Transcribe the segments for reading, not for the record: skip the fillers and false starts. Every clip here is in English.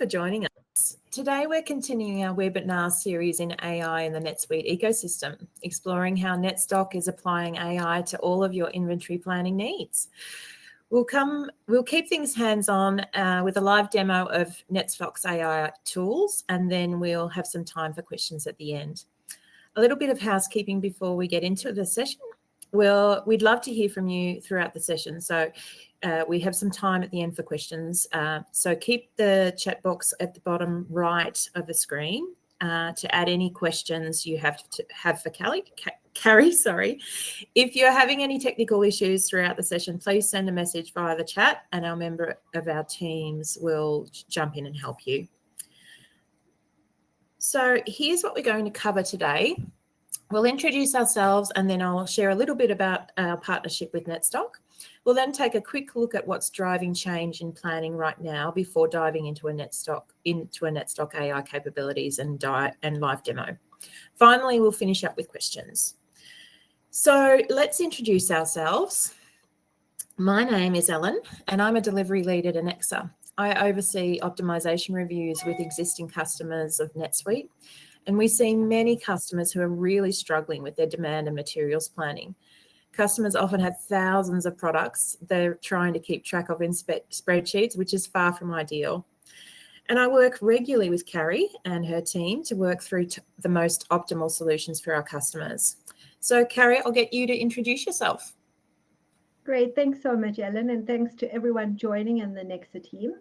for joining us. Today we're continuing our webinar series in AI in the NetSuite ecosystem, exploring how NetStock is applying AI to all of your inventory planning needs. We'll keep things hands-on with a live demo of NetStock's AI tools, and then we'll have some time for questions at the end. A little bit of housekeeping before we get into the session. We'd love to hear from you throughout the session. So we have some time at the end for questions. So keep the chat box at the bottom right of the screen to add any questions you have for Carrie. Sorry. If you're having any technical issues throughout the session, please send a message via the chat and our member of our teams will jump in and help you. So here's what we're going to cover today. We'll introduce ourselves and then I'll share a little bit about our partnership with NetStock. We'll then take a quick look at what's driving change in planning right now before diving into a NetStock AI capabilities and live demo. Finally, we'll finish up with questions. So let's introduce ourselves. My name is Ellen and I'm a delivery lead at Annexa. I oversee optimization reviews with existing customers of NetSuite. And we see many customers who are really struggling with their demand and materials planning. Customers often have thousands of products they're trying to keep track of in spreadsheets, which is far from ideal. And I work regularly with Carrie and her team to work through the most optimal solutions for our customers. So Carrie, I'll get you to introduce yourself. Great, thanks so much, Ellen, and thanks to everyone joining in the Annexa team.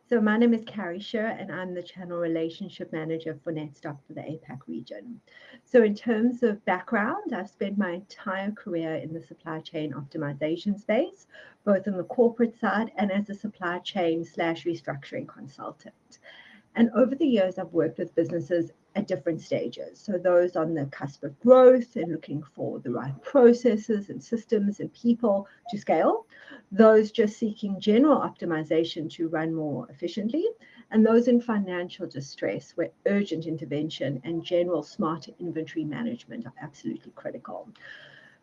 So my name is Carrie Sher and I'm the Channel Relationship Manager for NetStock for the APAC region. So in terms of background, I've spent my entire career in the supply chain optimization space, both on the corporate side and as a supply chain / restructuring consultant. And over the years, I've worked with businesses at different stages. So those on the cusp of growth and looking for the right processes and systems and people to scale, those just seeking general optimization to run more efficiently, and those in financial distress where urgent intervention and general smart inventory management are absolutely critical.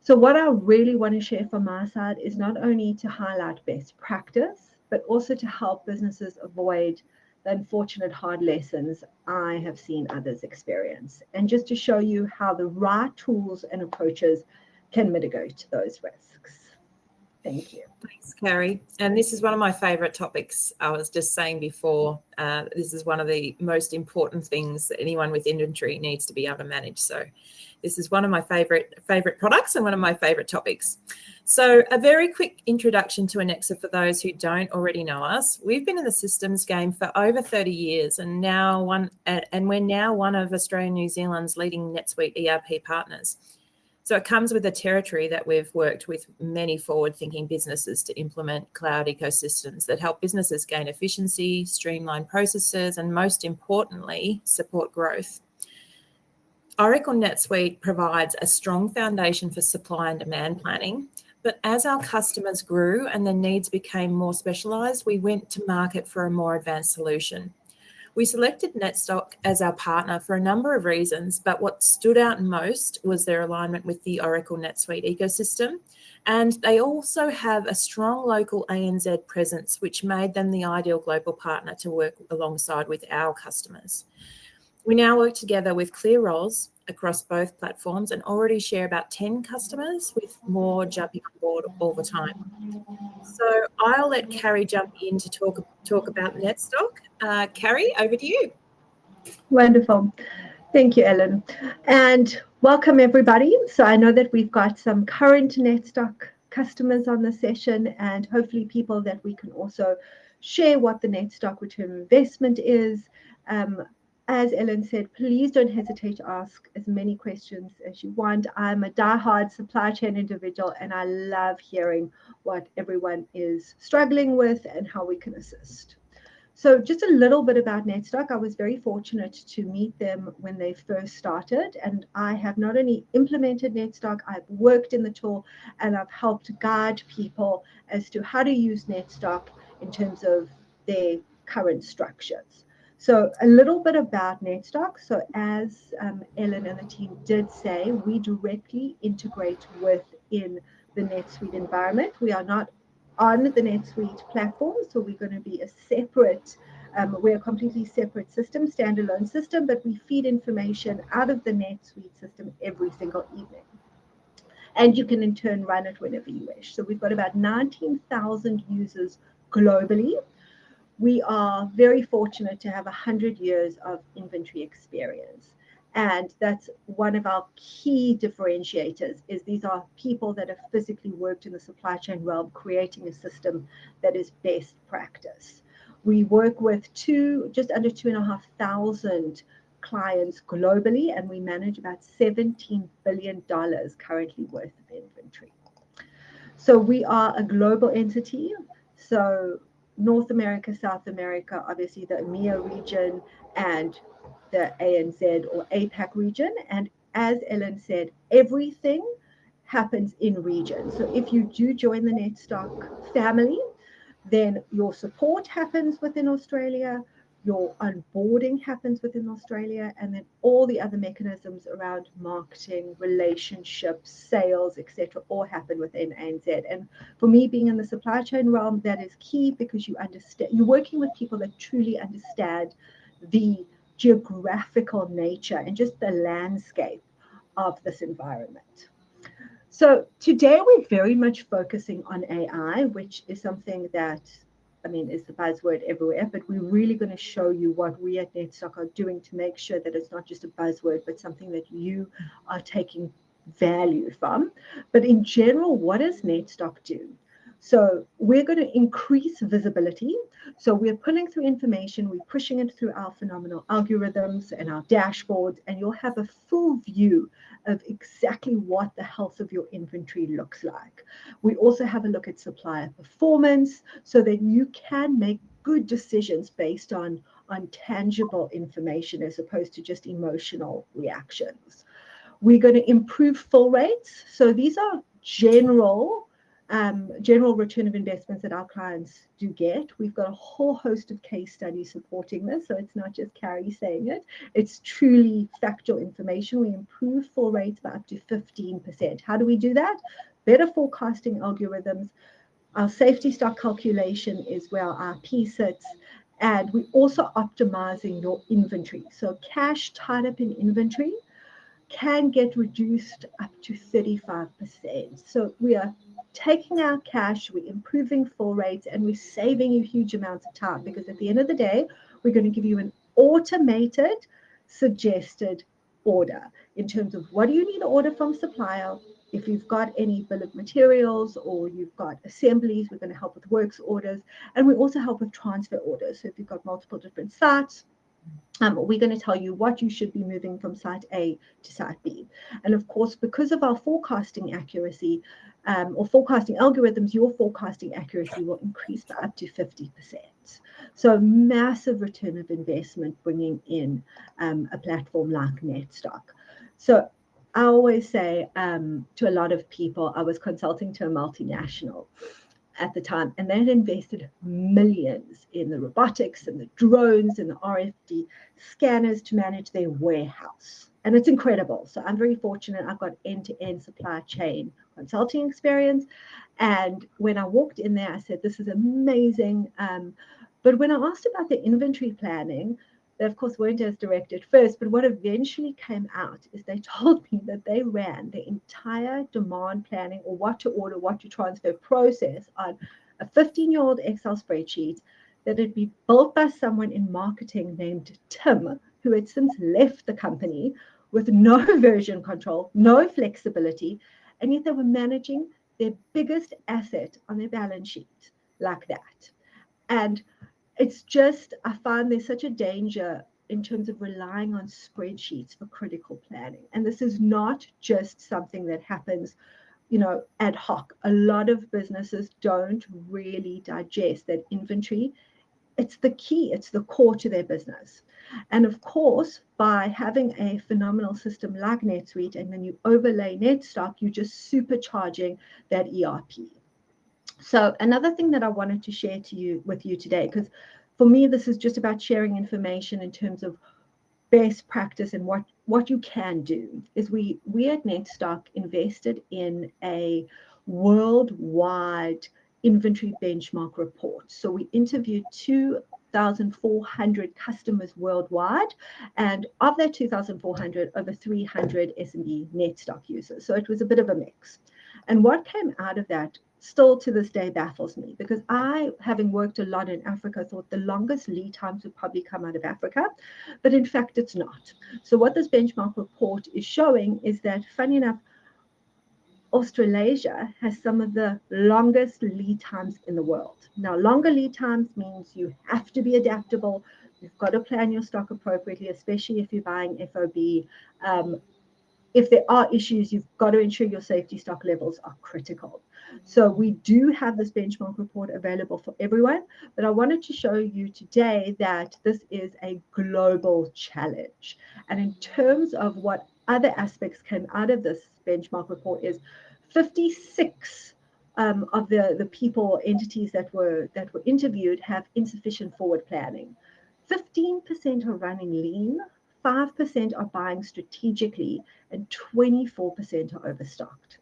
So what I really want to share from my side is not only to highlight best practice, but also to help businesses avoid the unfortunate hard lessons I have seen others experience, and just to show you how the right tools and approaches can mitigate those risks. Thank you. Thanks, Carrie. And this is one of my favourite topics. I was just saying before, this is one of the most important things that anyone with inventory needs to be able to manage. So this is one of my favourite products and one of my favourite topics. So a very quick introduction to Annexa for those who don't already know us. We've been in the systems game for over 30 years and we're now one of Australia and New Zealand's leading NetSuite ERP partners. So it comes with a territory that we've worked with many forward-thinking businesses to implement cloud ecosystems that help businesses gain efficiency, streamline processes, and most importantly, support growth. Oracle NetSuite provides a strong foundation for supply and demand planning, but as our customers grew and their needs became more specialised, we went to market for a more advanced solution. We selected NetStock as our partner for a number of reasons, but what stood out most was their alignment with the Oracle NetSuite ecosystem. And they also have a strong local ANZ presence, which made them the ideal global partner to work alongside with our customers. We now work together with clear roles across both platforms and already share about 10 customers, with more jumping on board all the time. So I'll let Carrie jump in to talk about NetStock. Carrie, over to you. Wonderful. Thank you, Ellen. And welcome, everybody. So I know that we've got some current NetStock customers on the session and hopefully people that we can also share what the NetStock return on investment is. As Ellen said, please don't hesitate to ask as many questions as you want. I'm a diehard supply chain individual and I love hearing what everyone is struggling with and how we can assist. So just a little bit about NetStock. I was very fortunate to meet them when they first started, and I have not only implemented NetStock, I've worked in the tool and I've helped guide people as to how to use NetStock in terms of their current structures. So a little bit about NetStock. So as Ellen and the team did say, we directly integrate within the NetSuite environment. We are not on the NetSuite platform, so we're going to be a separate We're a completely separate system, standalone system, but we feed information out of the NetSuite system every single evening. And you can in turn run it whenever you wish. So we've got about 19,000 users globally. We are very fortunate to have 100 years of inventory experience. And that's one of our key differentiators, is these are people that have physically worked in the supply chain realm, creating a system that is best practice. We work with just under 2,500 clients globally, and we manage about $17 billion currently worth of inventory. So we are a global entity. So North America, South America, obviously the EMEA region, and the ANZ or APAC region. And as Ellen said, everything happens in region. So if you do join the NetStock family, then your support happens within Australia, your onboarding happens within Australia, and then all the other mechanisms around marketing, relationships, sales, etc., all happen within ANZ. And for me, being in the supply chain realm, that is key, because you're working with people that truly understand the geographical nature and just the landscape of this environment. So today we're very much focusing on AI, which is something that, is the buzzword everywhere, but we're really going to show you what we at NetStock are doing to make sure that it's not just a buzzword, but something that you are taking value from. But in general, what does NetStock do? So we're going to increase visibility. So we're pulling through information, we're pushing it through our phenomenal algorithms and our dashboards, and you'll have a full view of exactly what the health of your inventory looks like. We also have a look at supplier performance so that you can make good decisions based on tangible information as opposed to just emotional reactions. We're going to improve fill rates. So these are general return of investments that our clients do get. We've got a whole host of case studies supporting this, so it's not just Carrie saying it. It's truly factual information. We improve fill rates by up to 15%. How do we do that? Better forecasting algorithms. Our safety stock calculation is where our IP sits, and we're also optimizing your inventory. So cash tied up in inventory can get reduced up to 35%. So we are taking our cash, we're improving fill rates, and we're saving you huge amounts of time, because at the end of the day, we're going to give you an automated suggested order in terms of what do you need to order from supplier. If you've got any bill of materials or you've got assemblies, we're going to help with works orders, and we also help with transfer orders. So if you've got multiple different sites, we're going to tell you what you should be moving from site A to site B. And of course, because of our forecasting accuracy or forecasting algorithms, your forecasting accuracy will increase by up to 50%. So massive return of investment bringing in a platform like NetStock. So I always say to a lot of people, I was consulting to a multinational at the time, and they had invested millions in the robotics and the drones and the RFD scanners to manage their warehouse. And it's incredible. So I'm very fortunate. I've got end-to-end supply chain consulting experience. And when I walked in there, I said, this is amazing. But when I asked about the inventory planning, they, of course, weren't as direct at first, but what eventually came out is they told me that they ran the entire demand planning, or what to order, what to transfer process, on a 15-year-old Excel spreadsheet that had been built by someone in marketing named Tim, who had since left the company, with no version control, no flexibility, and yet they were managing their biggest asset on their balance sheet like that. And it's just, I find there's such a danger in terms of relying on spreadsheets for critical planning. And this is not just something that happens, ad hoc. A lot of businesses don't really digest that inventory. It's the key, it's the core to their business. And of course, by having a phenomenal system like NetSuite, and then you overlay NetStock, you're just supercharging that ERP. So another thing that I wanted to share with you today, because for me, this is just about sharing information in terms of best practice and what you can do, is we at NetStock invested in a worldwide inventory benchmark report. So we interviewed 2 2,400 customers worldwide, and of that 2,400, over 300 SMB NetStock users. So it was a bit of a mix. And what came out of that still to this day baffles me, because I, having worked a lot in Africa, thought the longest lead times would probably come out of Africa, but in fact it's not. So what this benchmark report is showing is that, funny enough, Australasia has some of the longest lead times in the world. Now, longer lead times means you have to be adaptable. You've got to plan your stock appropriately, especially if you're buying FOB. If there are issues, you've got to ensure your safety stock levels are critical. So we do have this benchmark report available for everyone, but I wanted to show you today that this is a global challenge. And in terms of what other aspects came out of this benchmark report is 56 of the people or entities that were interviewed have insufficient forward planning. 15% are running lean, 5% are buying strategically, and 24% are overstocked,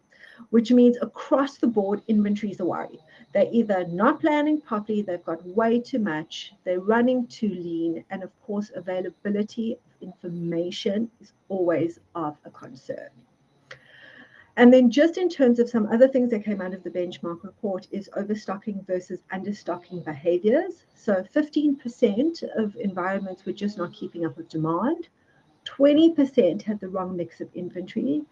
which means across the board, inventories are worried. They're either not planning properly, they've got way too much, they're running too lean, and of course, availability of information is always of a concern. And then just in terms of some other things that came out of the benchmark report is overstocking versus understocking behaviors. So 15% of environments were just not keeping up with demand. 20% had the wrong mix of inventory.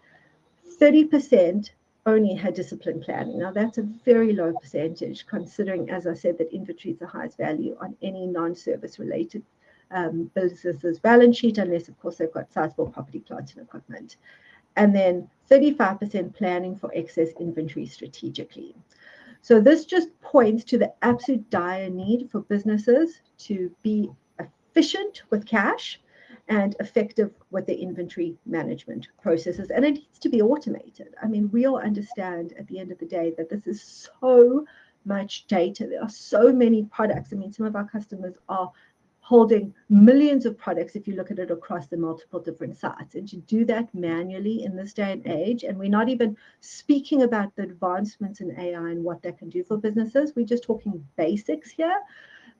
30% only had disciplined planning. Now that's a very low percentage, considering, as I said, that inventory is the highest value on any non-service related business's balance sheet, unless of course they've got sizable property, plant and equipment. And then 35% planning for excess inventory strategically. So this just points to the absolute dire need for businesses to be efficient with cash and effective with the inventory management processes. And it needs to be automated. I mean, we all understand at the end of the day that this is so much data. There are so many products. I mean, some of our customers are holding millions of products if you look at it across the multiple different sites. And to do that manually in this day and age, and we're not even speaking about the advancements in AI and what that can do for businesses, we're just talking basics here.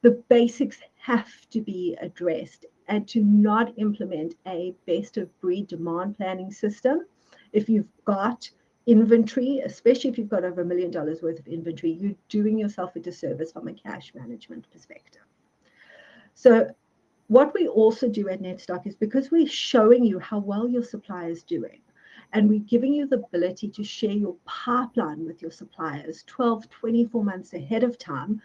The basics have to be addressed, and to not implement a best of breed demand planning system. If you've got inventory, especially if you've got over $1 million worth of inventory, you're doing yourself a disservice from a cash management perspective. So what we also do at NetStock is, because we're showing you how well your supplier is doing, and we're giving you the ability to share your pipeline with your suppliers 12, 24 months ahead of time,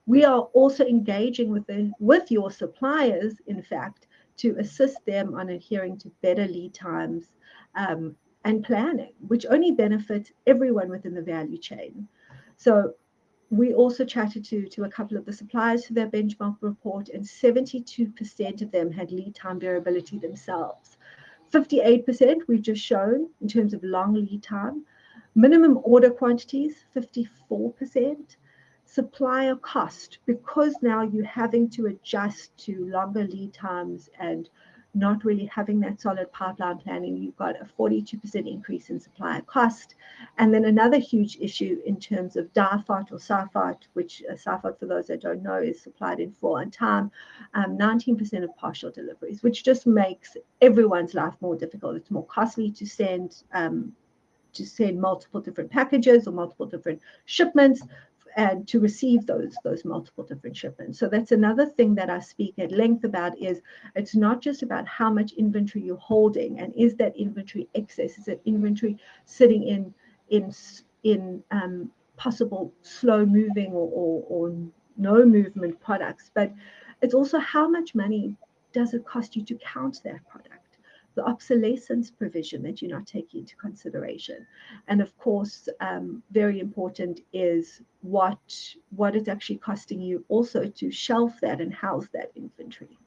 we are also engaging with your suppliers, in fact, to assist them on adhering to better lead times and planning, which only benefits everyone within the value chain. So we also chatted to a couple of the suppliers for their benchmark report, and 72% of them had lead time variability themselves. 58% we've just shown in terms of long lead time. Minimum order quantities, 54%. Supplier cost, because now you're having to adjust to longer lead times and not really having that solid pipeline planning, you've got a 42% increase in supplier cost. And then another huge issue in terms of DIFOT or SIFOT, which SIFOT, for those that don't know, is supplied in full on time, 19% of partial deliveries, which just makes everyone's life more difficult. It's more costly to send multiple different packages or multiple different shipments, and to receive those multiple different shipments. So that's another thing that I speak at length about, is it's not just about how much inventory you're holding, and is that inventory excess, is it inventory sitting in possible slow moving or no movement products, but it's also how much money does it cost you to count that product, the obsolescence provision that you're not taking into consideration. And of course, very important is what it's actually costing you also to shelf that and house that inventory.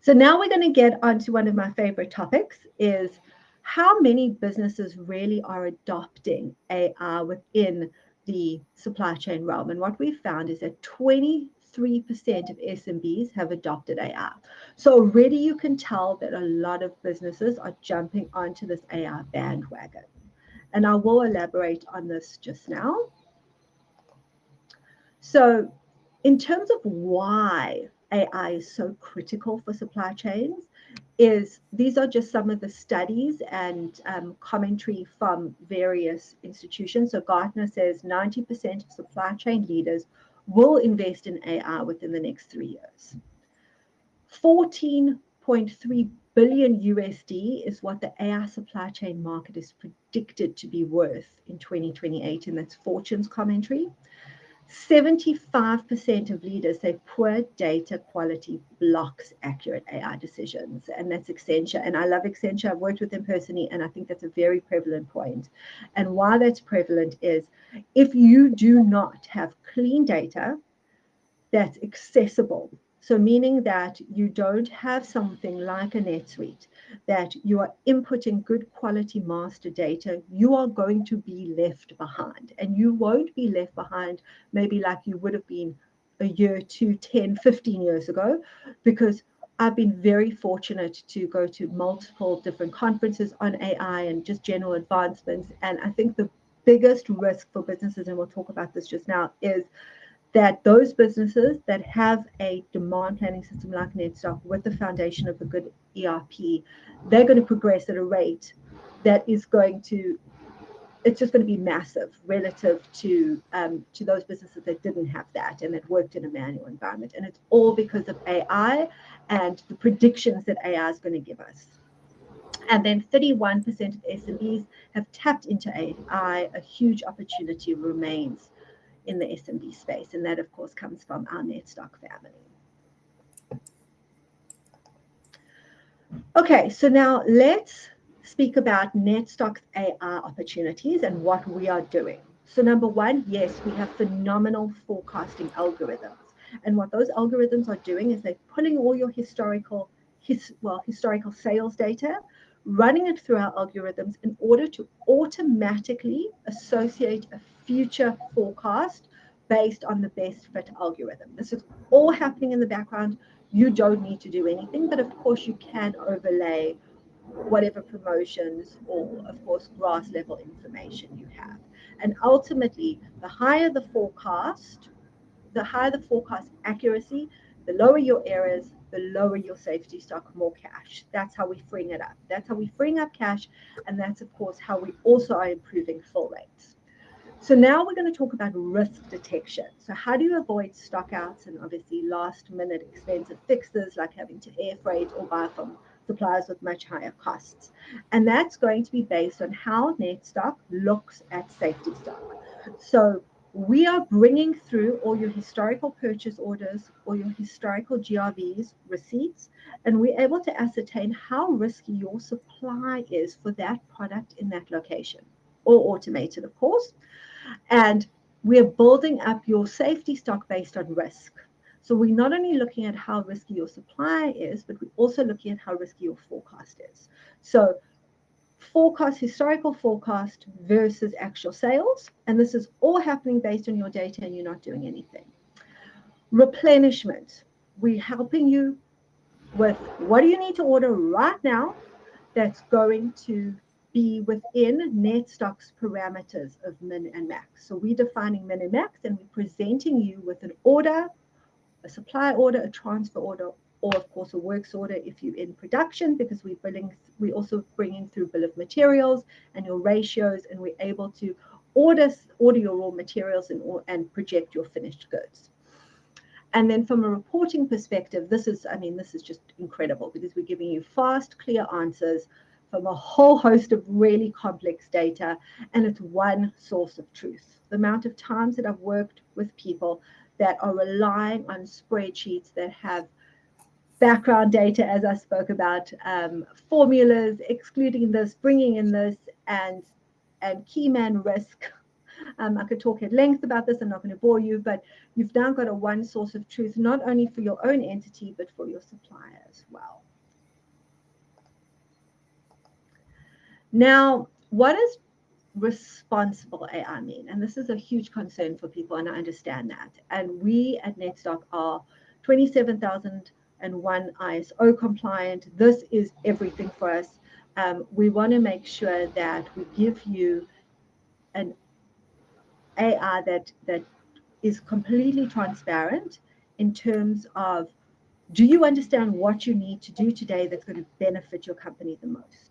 So now we're going to get onto one of my favorite topics, is how many businesses really are adopting AI within the supply chain realm. And what we found is that 23% of SMBs have adopted AI. So already you can tell that a lot of businesses are jumping onto this AI bandwagon. And I will elaborate on this just now. So in terms of why AI is so critical for supply chains, these are just some of the studies and commentary from various institutions. So Gartner says 90% of supply chain leaders will invest in AI within the next 3 years. 14.3 billion USD is what the AI supply chain market is predicted to be worth in 2028, and that's Fortune's commentary. 75% of leaders say poor data quality blocks accurate AI decisions, and that's Accenture. And I love Accenture. I've worked with them personally, and I think that's a very prevalent point. And why that's prevalent is if you do not have clean data that's accessible, so meaning that you don't have something like a NetSuite, that you are inputting good quality master data, you are going to be left behind. And you won't be left behind maybe like you would have been a year, 2, 10, 15 years ago, because I've been very fortunate to go to multiple different conferences on AI and just general advancements. And I think the biggest risk for businesses, and we'll talk about this just now, is that those businesses that have a demand planning system like NetStock with the foundation of a good ERP, they're going to progress at a rate that is going to, it's just going to be massive relative to those businesses that didn't have that and that worked in a manual environment. And it's all because of AI and the predictions that AI is going to give us. And then 31% of SMBs have tapped into AI. A huge opportunity remains in the SMB space, and that of course comes from our NetStock family. Okay, so now let's speak about NetStock's AI opportunities and what we are doing. So number one, yes, we have phenomenal forecasting algorithms, and what those algorithms are doing is they're pulling all your historical sales data, running it through our algorithms in order to automatically associate a future forecast based on the best fit algorithm. This is all happening in the background. You don't need to do anything, but of course you can overlay whatever promotions or of course grass level information you have. And ultimately, the higher the forecast accuracy, the lower your errors, the lower your safety stock, more cash. That's how we're freeing it up. That's how we're freeing up cash. And that's, of course, how we also are improving fill rates. So now we're going to talk about risk detection. So how do you avoid stockouts and obviously last minute expensive fixes like having to air freight or buy from suppliers with much higher costs? And that's going to be based on how NetStock looks at safety stock. So we are bringing through all your historical purchase orders or your historical GRVs, receipts, and we're able to ascertain how risky your supply is for that product in that location, or automated, of course. And we're building up your safety stock based on risk. So we're not only looking at how risky your supply is, but we're also looking at how risky your forecast is. So historical forecast versus actual sales. And this is all happening based on your data and you're not doing anything. Replenishment. We're helping you with what do you need to order right now that's going to be within NetStock's parameters of min and max. So we're defining min and max and we're presenting you with an order, a supply order, a transfer order, or of course a works order if you're in production, because we're also bringing through bill of materials and your ratios, and we're able to order your raw materials and project your finished goods. And then from a reporting perspective, this is just incredible because we're giving you fast, clear answers from a whole host of really complex data, and it's one source of truth. The amount of times that I've worked with people that are relying on spreadsheets that have background data, as I spoke about, formulas, excluding this, bringing in this, and key man risk. I could talk at length about this. I'm not going to bore you, but you've now got a one source of truth, not only for your own entity, but for your supplier as well. Now, what does responsible AI mean? And this is a huge concern for people, and I understand that. And we at NetStock are 27,001 ISO compliant. This is everything for us. We want to make sure that we give you an AI that is completely transparent in terms of, do you understand what you need to do today that's going to benefit your company the most?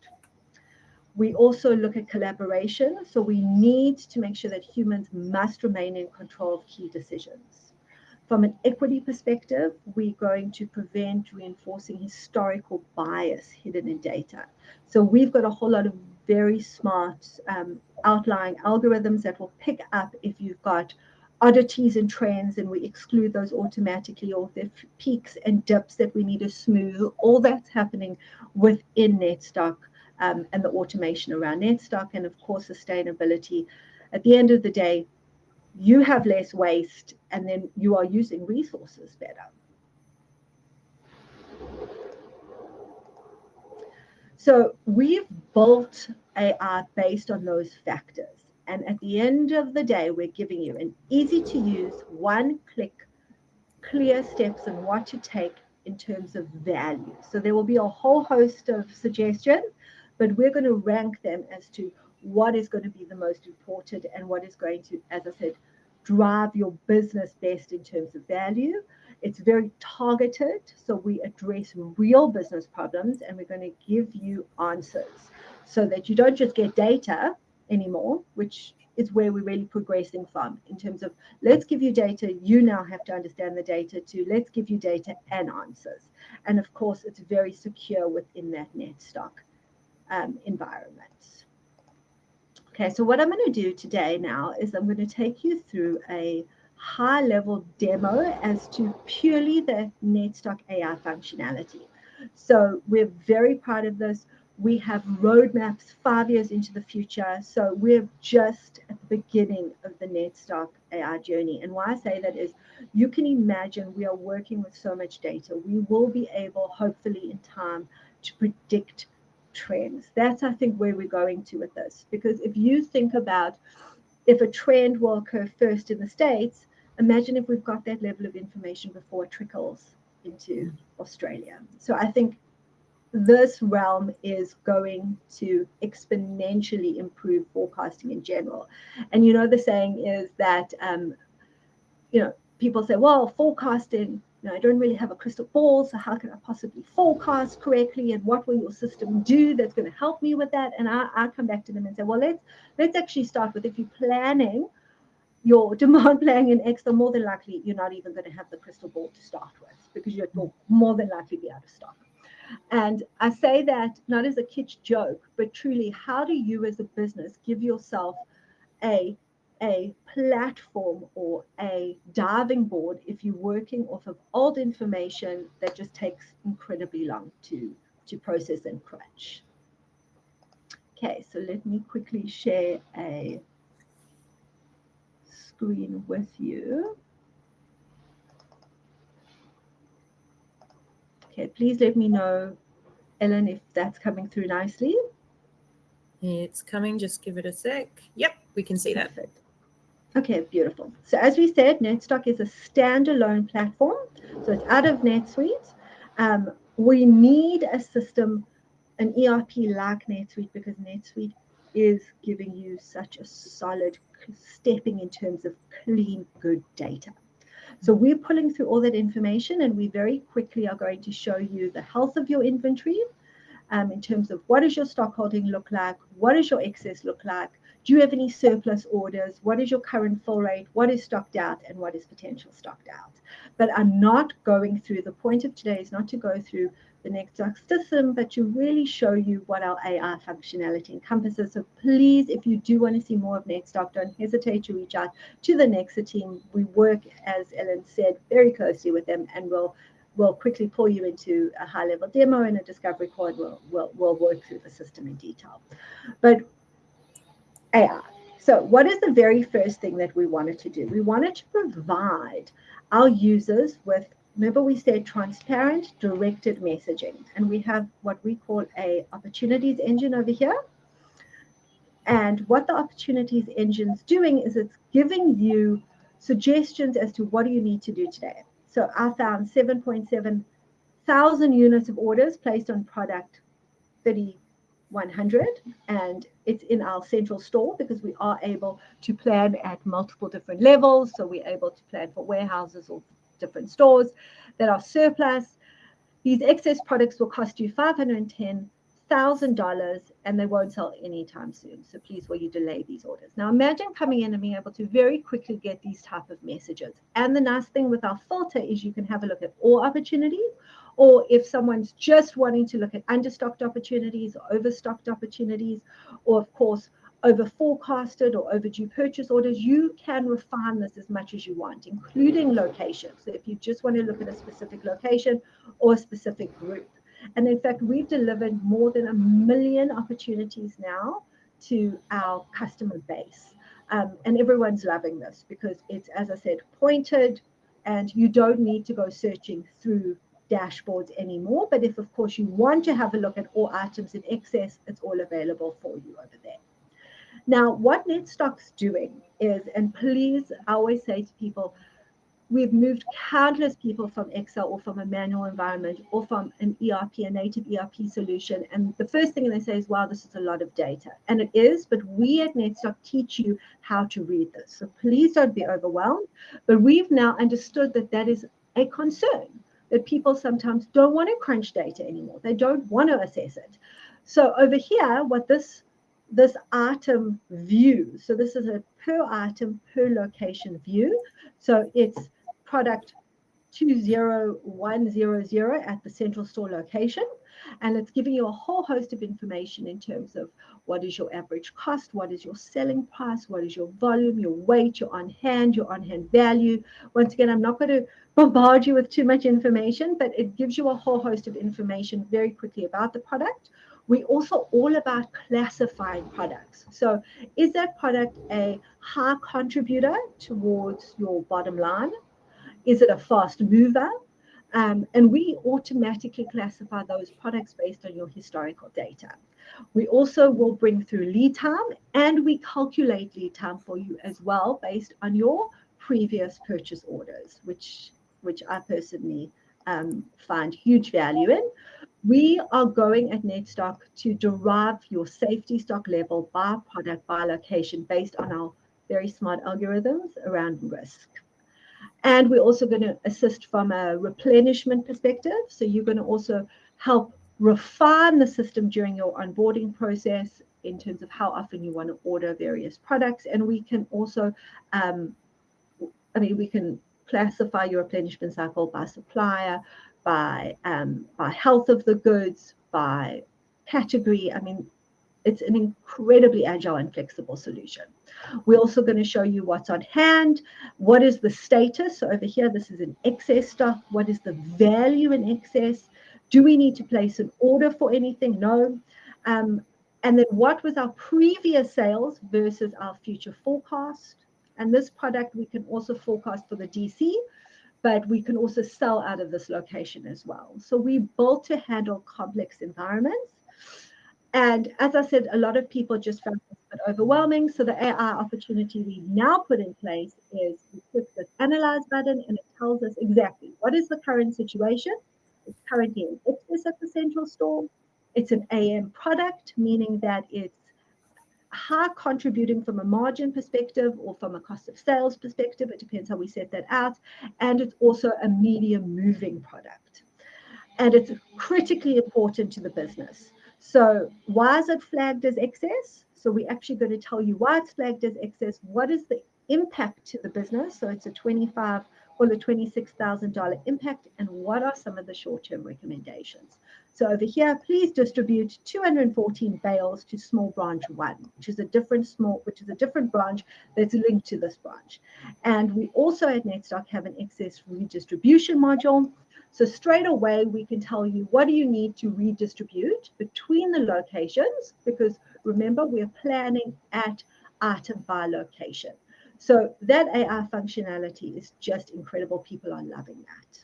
We also look at collaboration. So we need to make sure that humans must remain in control of key decisions. From an equity perspective, we're going to prevent reinforcing historical bias hidden in data. So we've got a whole lot of very smart outlying algorithms that will pick up if you've got oddities and trends, and we exclude those automatically, or the peaks and dips that we need to smooth. All that's happening within NetStock, and the automation around NetStock, and of course sustainability. At the end of the day, you have less waste, and then you are using resources better. So we've built AI based on those factors. And at the end of the day, we're giving you an easy to use, one-click, clear steps on what to take in terms of value. So there will be a whole host of suggestions, but we're going to rank them as to what is going to be the most important and what is going to, as I said, drive your business best in terms of value. It's very targeted, so we address real business problems, and we're going to give you answers so that you don't just get data anymore, which is where we're really progressing from, in terms of, let's give you data, you now have to understand the data, to let's give you data and answers. And of course, it's very secure within that NetStock environment. Okay, so what I'm going to do today now is I'm going to take you through a high-level demo as to purely the NetStock AI functionality. So we're very proud of this. We have roadmaps 5 years into the future. So we're just at the beginning of the NetStock AI journey. And why I say that is, you can imagine we are working with so much data. We will be able, hopefully in time, to predict trends. That's, I think, where we're going to with this. Because if you think about if a trend will occur first in the States, imagine if we've got that level of information before it trickles into Australia. So I think this realm is going to exponentially improve forecasting in general. And you know, the saying is that, people say, well, forecasting, I don't really have a crystal ball, so how can I possibly forecast correctly? And what will your system do that's going to help me with that? And I come back to them and say, well, let's actually start with, if you're planning your demand planning in Excel, more than likely you're not even going to have the crystal ball to start with, because you'll more than likely be out of stock. And I say that not as a kitsch joke, but truly, how do you as a business give yourself a platform or a diving board if you're working off of old information that just takes incredibly long to process and crunch? Okay, so let me quickly share a screen with you. Okay, please let me know, Ellen, if that's coming through nicely. It's coming, just give it a sec. Yep, we can see that. Perfect. Okay, beautiful. So as we said, NetStock is a standalone platform. So it's out of NetSuite. We need a system, an ERP like NetSuite, because NetSuite is giving you such a solid stepping in terms of clean, good data. So we're pulling through all that information, and we very quickly are going to show you the health of your inventory, in terms of what does your stock holding look like, what does your excess look like, do you have any surplus orders, what is your current fill rate, what is stocked out, and what is potential stocked out. But I'm not going through, the point of today is not to go through the NetStock system, but to really show you what our AI functionality encompasses. So please, if you do want to see more of NetStock, don't hesitate to reach out to the Annexa team. We work, as Ellen said, very closely with them, and we'll quickly pull you into a high-level demo and a discovery call, and we'll work through the system in detail. But AI. So what is the very first thing that we wanted to do? We wanted to provide our users with, remember we said, transparent, directed messaging. And we have what we call a opportunities engine over here. And what the opportunities engine's doing is it's giving you suggestions as to what do you need to do today. So I found 7.7 thousand units of orders placed on product 3100, and it's in our central store because we are able to plan at multiple different levels. So we're able to plan for warehouses or different stores that are surplus. These excess products will cost you $510,000 and they won't sell anytime soon. So please, will you delay these orders? Now imagine coming in and being able to very quickly get these type of messages. And the nice thing with our filter is you can have a look at all opportunities, or if someone's just wanting to look at understocked opportunities or overstocked opportunities, or of course over forecasted or overdue purchase orders, you can refine this as much as you want, including locations. So if you just want to look at a specific location or a specific group. And in fact, we've delivered more than 1 million opportunities now to our customer base. And everyone's loving this because it's, as I said, pointed, and you don't need to go searching through dashboards anymore. But if, of course, you want to have a look at all items in excess, it's all available for you over there. Now, what NetStock's doing is, and please, I always say to people, we've moved countless people from Excel or from a manual environment or from an ERP, a native ERP solution. And the first thing they say is, wow, this is a lot of data. And it is, but we at NetStock teach you how to read this. So please don't be overwhelmed. But we've now understood that that is a concern, that people sometimes don't want to crunch data anymore. They don't want to assess it. So over here, what this item view, so this is a per item, per location view. So it's product 20100 at the central store location. And it's giving you a whole host of information in terms of what is your average cost, what is your selling price, what is your volume, your weight, your on-hand value. Once again, I'm not going to bombard you with too much information, but it gives you a whole host of information very quickly about the product. We're also all about classifying products. So is that product a high contributor towards your bottom line? Is it a fast mover? And we automatically classify those products based on your historical data. We also will bring through lead time, and we calculate lead time for you as well based on your previous purchase orders, which I personally find huge value in. We are going at NetStock to derive your safety stock level by product, by location, based on our very smart algorithms around risk. And we're also going to assist from a replenishment perspective. So you're going to also help refine the system during your onboarding process in terms of how often you want to order various products. And we can also, we can classify your replenishment cycle by supplier, by health of the goods, by category. It's an incredibly agile and flexible solution. We're also going to show you what's on hand. What is the status? So over here, this is an excess stock. What is the value in excess? Do we need to place an order for anything? No. And then what was our previous sales versus our future forecast? And this product, we can also forecast for the DC, but we can also sell out of this location as well. So we built to handle complex environments. And as I said, a lot of people just found this a bit overwhelming. So the AI opportunity we now put in place is we click this analyze button, and it tells us exactly what is the current situation. It's currently in excess at the central store. It's an AM product, meaning that it's high contributing from a margin perspective or from a cost of sales perspective. It depends how we set that out. And it's also a medium moving product. And it's critically important to the business. So why is it flagged as excess? So we're actually going to tell you why it's flagged as excess. What is the impact to the business? So it's a $25,000 or the $26,000 impact. And what are some of the short-term recommendations? So over here, please distribute 214 bales to small branch 1, which is a different branch that's linked to this branch. And we also at NetStock have an excess redistribution module. So straight away, we can tell you what do you need to redistribute between the locations, because remember, we're planning at item by location. So that AI functionality is just incredible. People are loving that.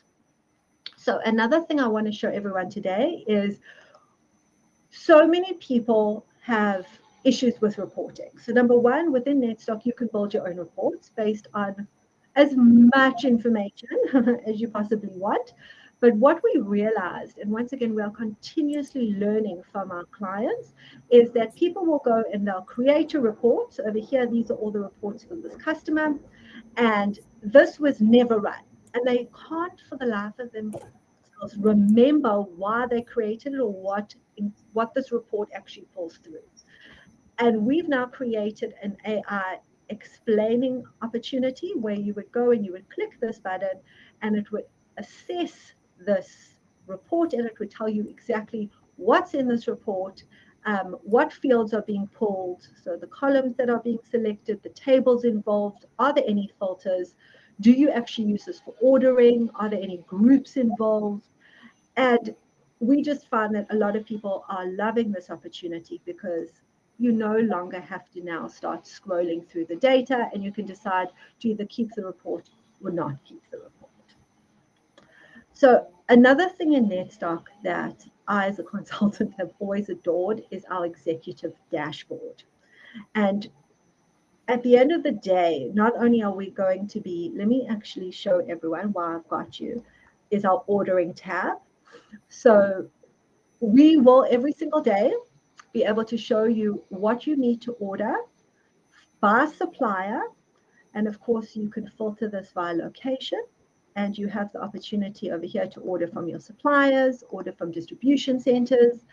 So another thing I want to show everyone today is so many people have issues with reporting. So number one, within NetStock, you can build your own reports based on as much information as you possibly want. But what we realized, and once again, we are continuously learning from our clients, is that people will go and they'll create a report. So over here, these are all the reports for this customer, and this was never run. And they can't for the life of themselves remember why they created it or what this report actually pulls through. And we've now created an AI explaining opportunity where you would go and you would click this button and it would assess this report and it would tell you exactly what's in this report, what fields are being pulled, so the columns that are being selected, the tables involved, are there any filters, do you actually use this for ordering, are there any groups involved? And we just find that a lot of people are loving this opportunity because you no longer have to now start scrolling through the data and you can decide to either keep the report or not keep the report. So another thing in NetStock that I as a consultant have always adored is our executive dashboard. And at the end of the day, not only are we going to be, let me actually show everyone while I've got you, is our ordering tab. So we will every single day be able to show you what you need to order by supplier. And of course, you can filter this by location. And you have the opportunity over here to order from your suppliers, order from distribution centers,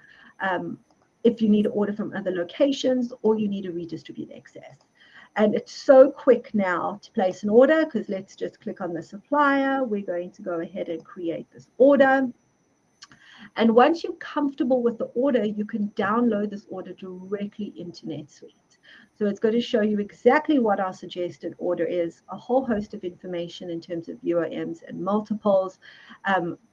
if you need to order from other locations, or you need to redistribute excess. And it's so quick now to place an order because let's just click on the supplier. We're going to go ahead and create this order. And once you're comfortable with the order, you can download this order directly into NetSuite. So it's going to show you exactly what our suggested order is, a whole host of information in terms of UOMs and multiples.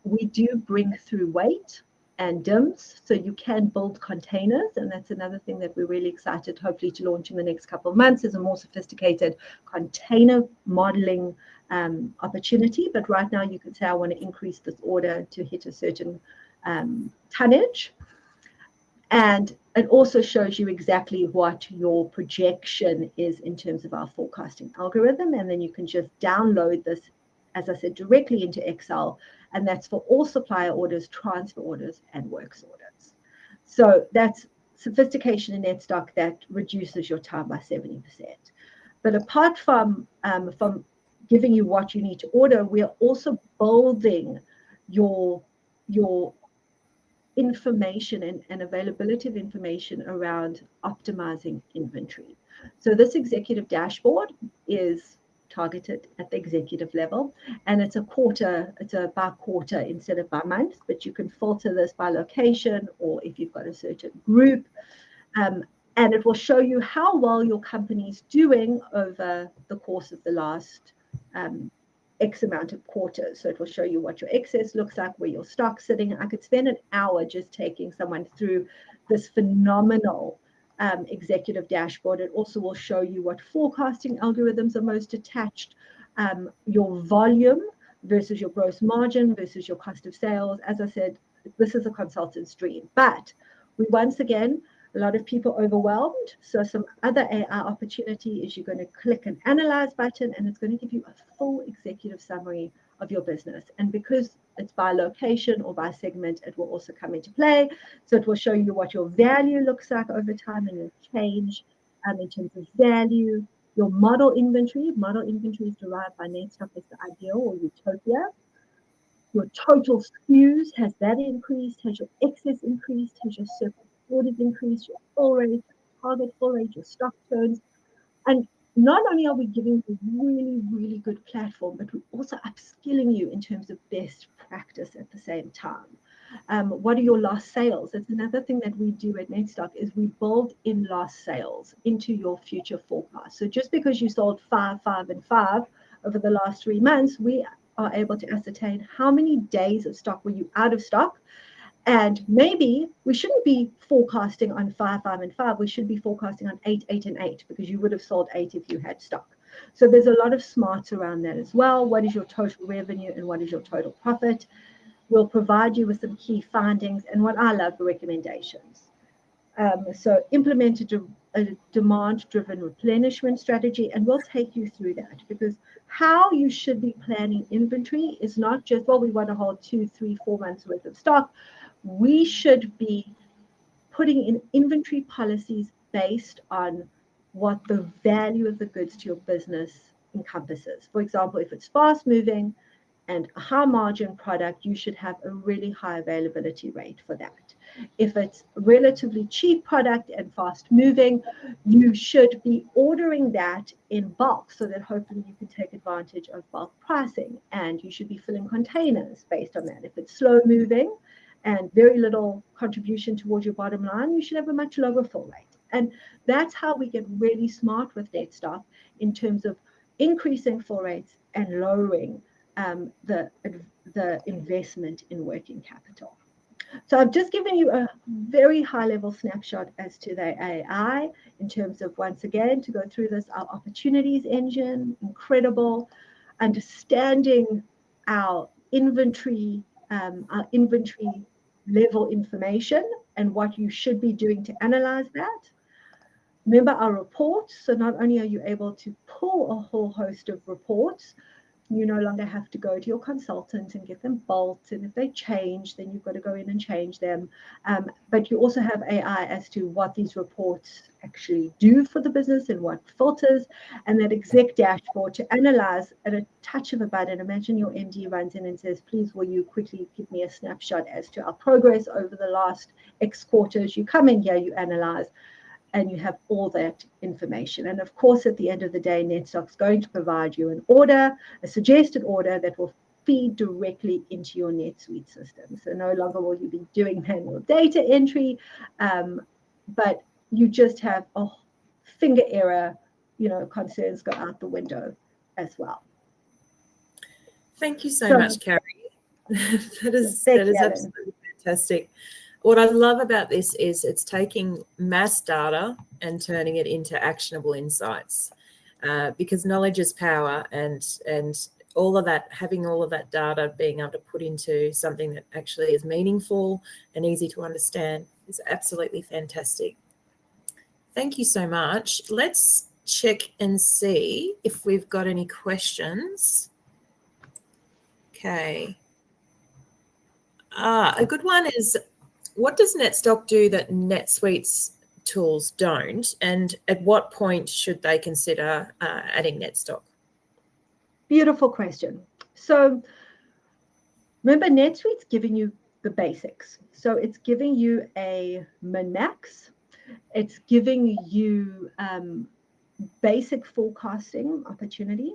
We do bring through weight and DIMS, so you can build containers, and that's another thing that we're really excited hopefully to launch in the next couple of months is a more sophisticated container modeling opportunity. But right now you can say I want to increase this order to hit a certain tonnage. And it also shows you exactly what your projection is in terms of our forecasting algorithm. And then you can just download this, as I said, directly into Excel. And that's for all supplier orders, transfer orders, and works orders. So that's sophistication in NetStock that reduces your time by 70%. But apart from giving you what you need to order, we are also building your information and availability of information around optimizing inventory. So this executive dashboard is targeted at the executive level, and it's a by quarter instead of by month, but you can filter this by location or if you've got a certain group, and it will show you how well your company's doing over the course of the last X amount of quarters. So it will show you what your excess looks like, where your stock's sitting. I could spend an hour just taking someone through this phenomenal executive dashboard. It also will show you what forecasting algorithms are most attached, your volume versus your gross margin versus your cost of sales. As I said, this is a consultant's dream, but we once again, a lot of people overwhelmed. So some other AI opportunity is you're going to click an analyze button and it's going to give you a full executive summary of your business. And because it's by location or by segment, it will also come into play. So it will show you what your value looks like over time and your change in terms of value. Your model inventory is derived by NetStock as the ideal or utopia. Your total SKUs, has that increased? Has your excess increased? Has your surplus orders increased? Your fill rate, target fill rate, your stock turns. And not only are we giving you a really, really good platform, but we're also upskilling you in terms of best practice at the same time. What are your lost sales? That's another thing that we do at NetStock is we build in lost sales into your future forecast. So just because you sold 5, 5, and 5 over the last 3 months, we are able to ascertain how many days of stock were you out of stock. And maybe we shouldn't be forecasting on 5, 5, and 5. We should be forecasting on 8, 8, and 8 because you would have sold 8 if you had stock. So there's a lot of smarts around that as well. What is your total revenue and what is your total profit? We'll provide you with some key findings and what I love, the recommendations. So implemented a demand-driven replenishment strategy, and we'll take you through that, because how you should be planning inventory is not just, well, we want to hold 2, 3, 4 months worth of stock. We should be putting in inventory policies based on what the value of the goods to your business encompasses. For example, if it's fast moving and a high margin product, you should have a really high availability rate for that. If it's relatively cheap product and fast moving, you should be ordering that in bulk so that hopefully you can take advantage of bulk pricing, and you should be filling containers based on that. If it's slow moving and very little contribution towards your bottom line, you should have a much lower fill rate. And that's how we get really smart with NetStock in terms of increasing fill rates and lowering the investment in working capital. So I've just given you a very high-level snapshot as to the AI in terms of, once again, to go through this, our opportunities engine, incredible, understanding our inventory level information and what you should be doing to analyze that. Remember our reports. So not only are you able to pull a whole host of reports, you no longer have to go to your consultant and get them bulked. And if they change, then you've got to go in and change them. But you also have AI as to what these reports actually do for the business and what filters, and that exec dashboard to analyze at a touch of a button. Imagine your MD runs in and says, please, will you quickly give me a snapshot as to our progress over the last X quarters? You come in here, you analyze, and you have all that information. And of course, at the end of the day, NetStock's going to provide you an order, a suggested order that will feed directly into your NetSuite system. So no longer will you be doing manual data entry, but you just have a finger error, concerns go out the window as well. Thank you so much, Carrie. that is absolutely fantastic. What I love about this is it's taking mass data and turning it into actionable insights, because knowledge is power, and all of that, having all of that data, being able to put into something that actually is meaningful and easy to understand is absolutely fantastic. Thank you so much. Let's check and see if we've got any questions. Okay. A good one is, what does NetStock do that NetSuite's tools don't, and at what point should they consider adding NetStock? Beautiful question. So remember, NetSuite's giving you the basics. So it's giving you a min-max. It's giving you basic forecasting opportunity,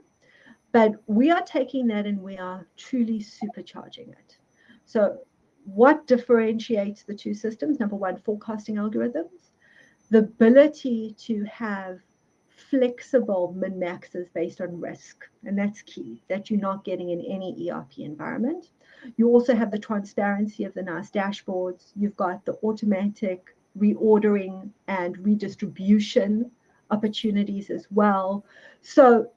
but we are taking that and we are truly supercharging it. So what differentiates the two systems? Number one, forecasting algorithms, the ability to have flexible min-maxes based on risk. And that's key, that you're not getting in any ERP environment. You also have the transparency of the nice dashboards. You've got the automatic reordering and redistribution opportunities as well. So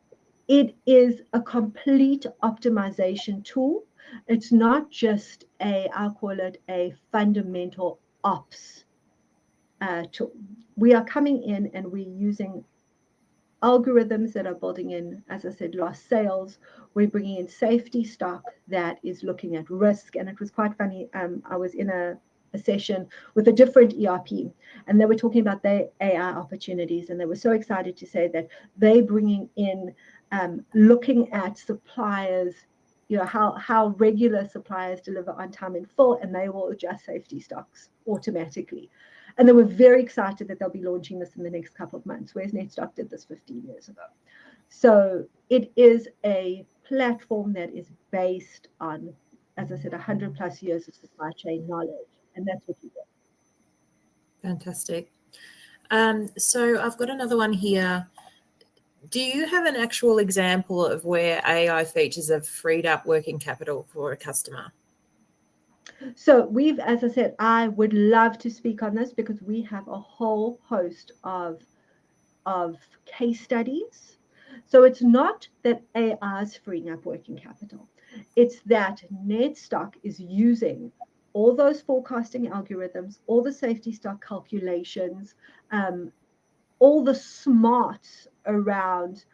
it is a complete optimization tool. It's not just I'll call it a fundamental ops tool. We are coming in and we're using algorithms that are building in, as I said, lost sales. We're bringing in safety stock that is looking at risk. And it was quite funny. I was in a session with a different ERP, and they were talking about their AI opportunities. And they were so excited to say that they're bringing in, looking at suppliers, how regular suppliers deliver on time in full, and they will adjust safety stocks automatically. And they were very excited that they'll be launching this in the next couple of months, whereas NetStock did this 15 years ago. So it is a platform that is based on, as I said, 100 plus years of supply chain knowledge, and that's what you get. Fantastic. So I've got another one here. Do you have an actual example of where AI features have freed up working capital for a customer? So we've, as I said, I would love to speak on this because we have a whole host of case studies. So it's not that AI is freeing up working capital. It's that NetStock is using all those forecasting algorithms, all the safety stock calculations, all the smarts around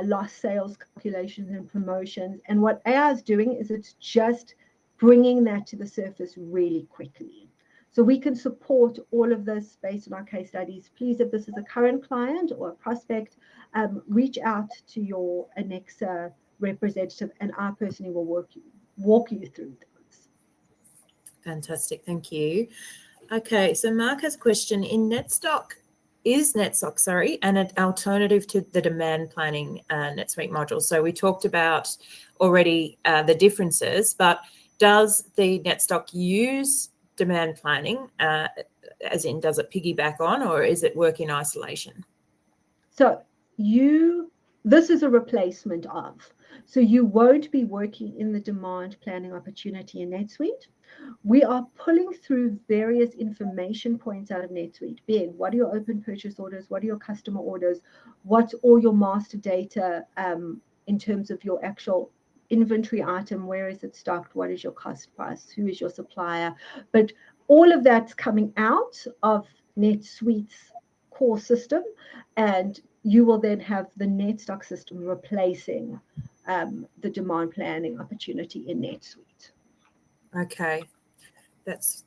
lost sales calculations and promotions. And what AI is doing is it's just bringing that to the surface really quickly. So we can support all of this based on our case studies. Please, if this is a current client or a prospect, reach out to your Annexa representative, and I personally will walk you through those. Fantastic, thank you. Okay, so Mark has a question. Is NetStock, an alternative to the demand planning NetSuite module? So we talked about already the differences, but does the NetStock use demand planning, as in does it piggyback on, or is it work in isolation? So this is a replacement of. So you won't be working in the demand planning opportunity in NetSuite. We are pulling through various information points out of NetSuite, being what are your open purchase orders, what are your customer orders, what's all your master data in terms of your actual inventory item, where is it stocked, what is your cost price, who is your supplier. But all of that's coming out of NetSuite's core system, and you will then have the NetStock system replacing the demand planning opportunity in NetSuite. Okay, that's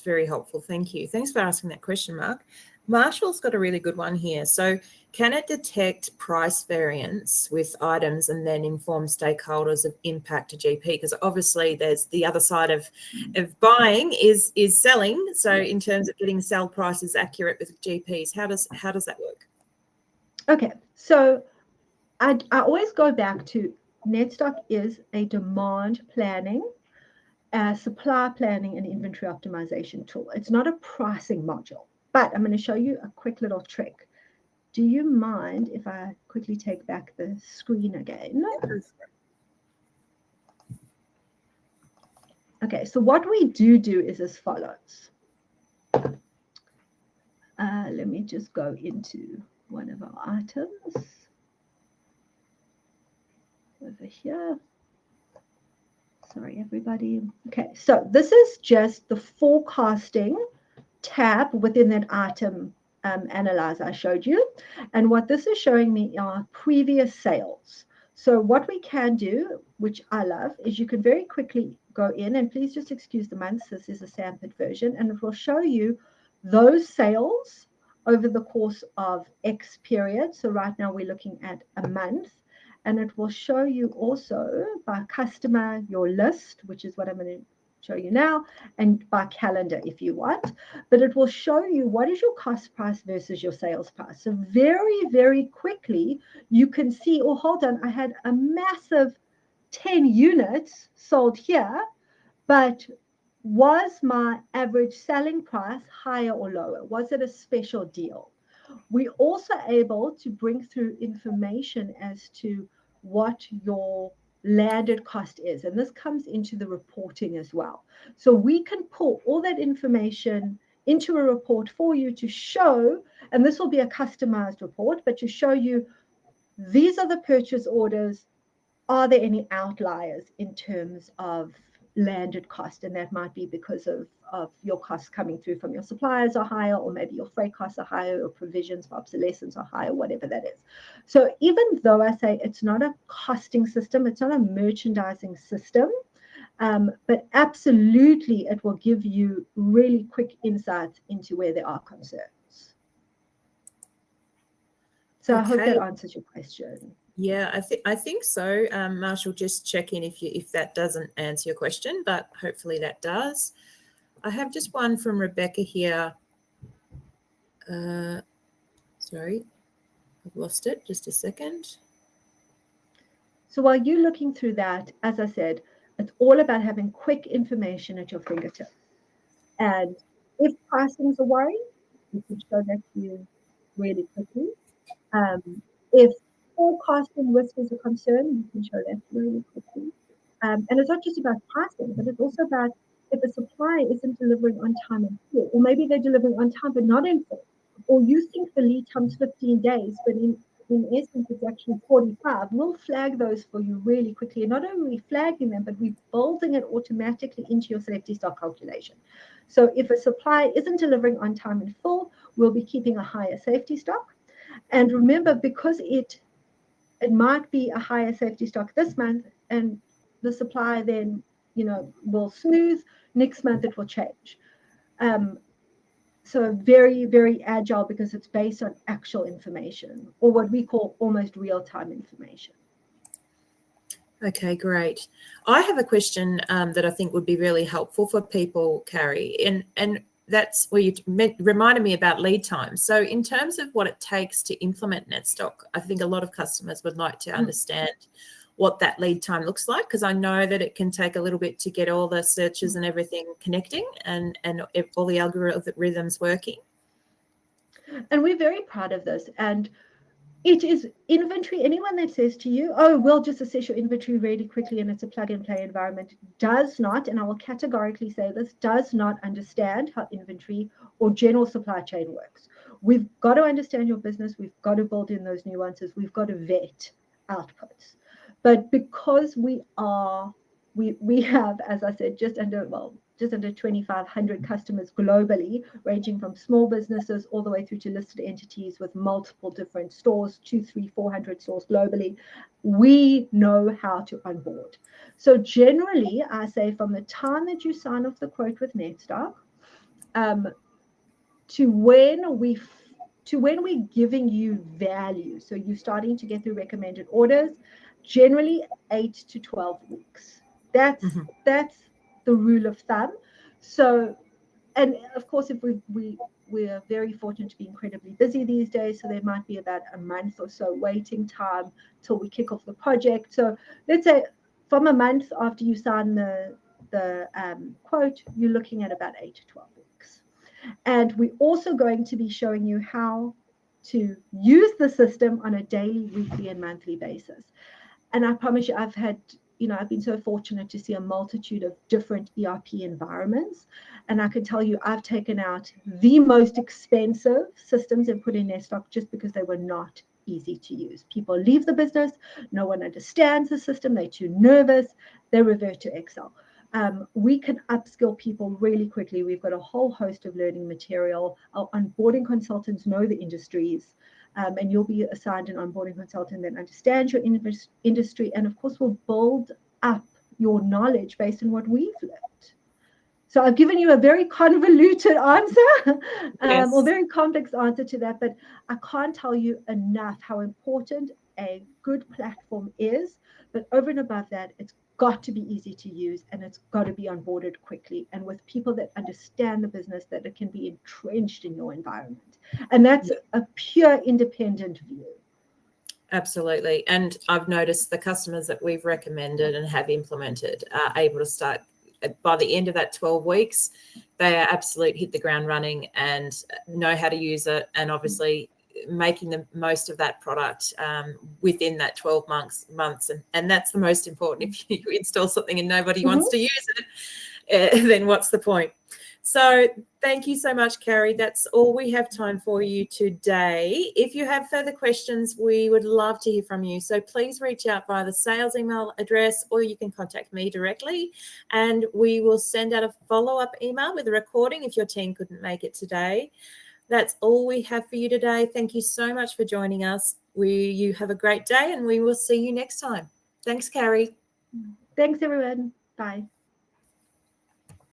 very helpful. Thank you. Thanks for asking that question, Mark. Marshall's got a really good one here. So can it detect price variance with items and then inform stakeholders of impact to GP? Because obviously there's the other side of buying is selling. So in terms of getting sell prices accurate with GPs, how does that work? Okay, so I always go back to NetStock is a demand planning, supply planning, and inventory optimization tool. It's not a pricing module, but I'm going to show you a quick little trick. Do you mind if I quickly take back the screen again? Okay, so what we do is as follows. Let me just go into one of our items over here. Sorry, everybody. Okay, so this is just the forecasting tab within that item analyzer I showed you. And what this is showing me are previous sales. So what we can do, which I love, is you can very quickly go in, and please just excuse the months, this is a sampled version, and it will show you those sales over the course of X period. So right now we're looking at a month, and it will show you also by customer, your list, which is what I'm going to show you now, and by calendar if you want. But it will show you what is your cost price versus your sales price. So very, very quickly you can see, oh, hold on, I had a massive 10 units sold here, but was my average selling price higher or lower? Was it a special deal? We're also able to bring through information as to what your landed cost is. And this comes into the reporting as well. So we can pull all that information into a report for you to show, and this will be a customized report, but to show you these are the purchase orders. Are there any outliers in terms of landed cost? And that might be because of your costs coming through from your suppliers are higher, or maybe your freight costs are higher, or provisions for obsolescence are higher, whatever that is. So even though I say it's not a costing system, it's not a merchandising system, but absolutely it will give you really quick insights into where there are concerns. So I hope that answers your question. Yeah, I think so. Marshall, just check in if that doesn't answer your question, but hopefully that does. I have just one from Rebecca here. Sorry, I've lost it. Just a second. So while you're looking through that, as I said, it's all about having quick information at your fingertips. And if pricing is a worry, we can show that to you really quickly. If forecasting risk is a concern, we can show that really quickly. And it's not just about pricing, but it's also about if a supplier isn't delivering on time and full, or maybe they're delivering on time but not in full, or you think the lead time's 15 days, but in in essence it's actually 45, we'll flag those for you really quickly. And not only are we flagging them, but we're building it automatically into your safety stock calculation. So if a supplier isn't delivering on time in full, we'll be keeping a higher safety stock. And remember, because it might be a higher safety stock this month, and the supplier then, will smooth, next month it will change. So very, very agile, because it's based on actual information, or what we call almost real-time information. Okay, great. I have a question that I think would be really helpful for people, Carrie, and that's where you reminded me about lead time. So in terms of what it takes to implement NetStock, I think a lot of customers would like to understand what that lead time looks like, because I know that it can take a little bit to get all the searches and everything connecting and all the algorithms working. And we're very proud of this. And it is inventory. Anyone that says to you, oh, we'll just assess your inventory really quickly and it's a plug and play environment, does not, and I will categorically say this, does not understand how inventory or general supply chain works. We've got to understand your business. We've got to build in those nuances. We've got to vet outputs. But because we have, as I said, just under 2,500 customers globally, ranging from small businesses all the way through to listed entities with multiple different stores, 200, 300, 400 stores globally, we know how to onboard. So generally, I say from the time that you sign off the quote with NetStock to when we're giving you value, so you're starting to get through recommended orders, generally 8 to 12 weeks. That's the rule of thumb. So, and of course, if we are very fortunate to be incredibly busy these days, so there might be about a month or so waiting time till we kick off the project. So let's say from a month after you sign the quote, you're looking at about 8 to 12 weeks. And we're also going to be showing you how to use the system on a daily, weekly, and monthly basis. And I promise you, I've been so fortunate to see a multitude of different ERP environments. And I can tell you, I've taken out the most expensive systems and put in NetStock just because they were not easy to use. People leave the business, no one understands the system, they're too nervous, they revert to Excel. We can upskill people really quickly. We've got a whole host of learning material. Our onboarding consultants know the industries. And you'll be assigned an onboarding consultant that understands your industry, and of course will build up your knowledge based on what we've learned. So I've given you a very convoluted answer, Yes. or very complex answer to that, but I can't tell you enough how important a good platform is. But over and above that, it's got to be easy to use, and it's got to be onboarded quickly and with people that understand the business, that it can be entrenched in your environment. And that's a pure independent view. Absolutely. And I've noticed the customers that we've recommended and have implemented are able to start by the end of that 12 weeks. They are absolute hit the ground running and know how to use it, and obviously making the most of that product within that 12 months. And that's the most important. If you install something and nobody wants to use it, then what's the point? So thank you so much, Carrie. That's all we have time for you today. If you have further questions, we would love to hear from you. So please reach out via the sales email address, or you can contact me directly, and we will send out a follow-up email with a recording if your team couldn't make it today. That's all we have for you today. Thank you so much for joining us. You have a great day, and we will see you next time. Thanks, Carrie. Thanks, everyone. Bye.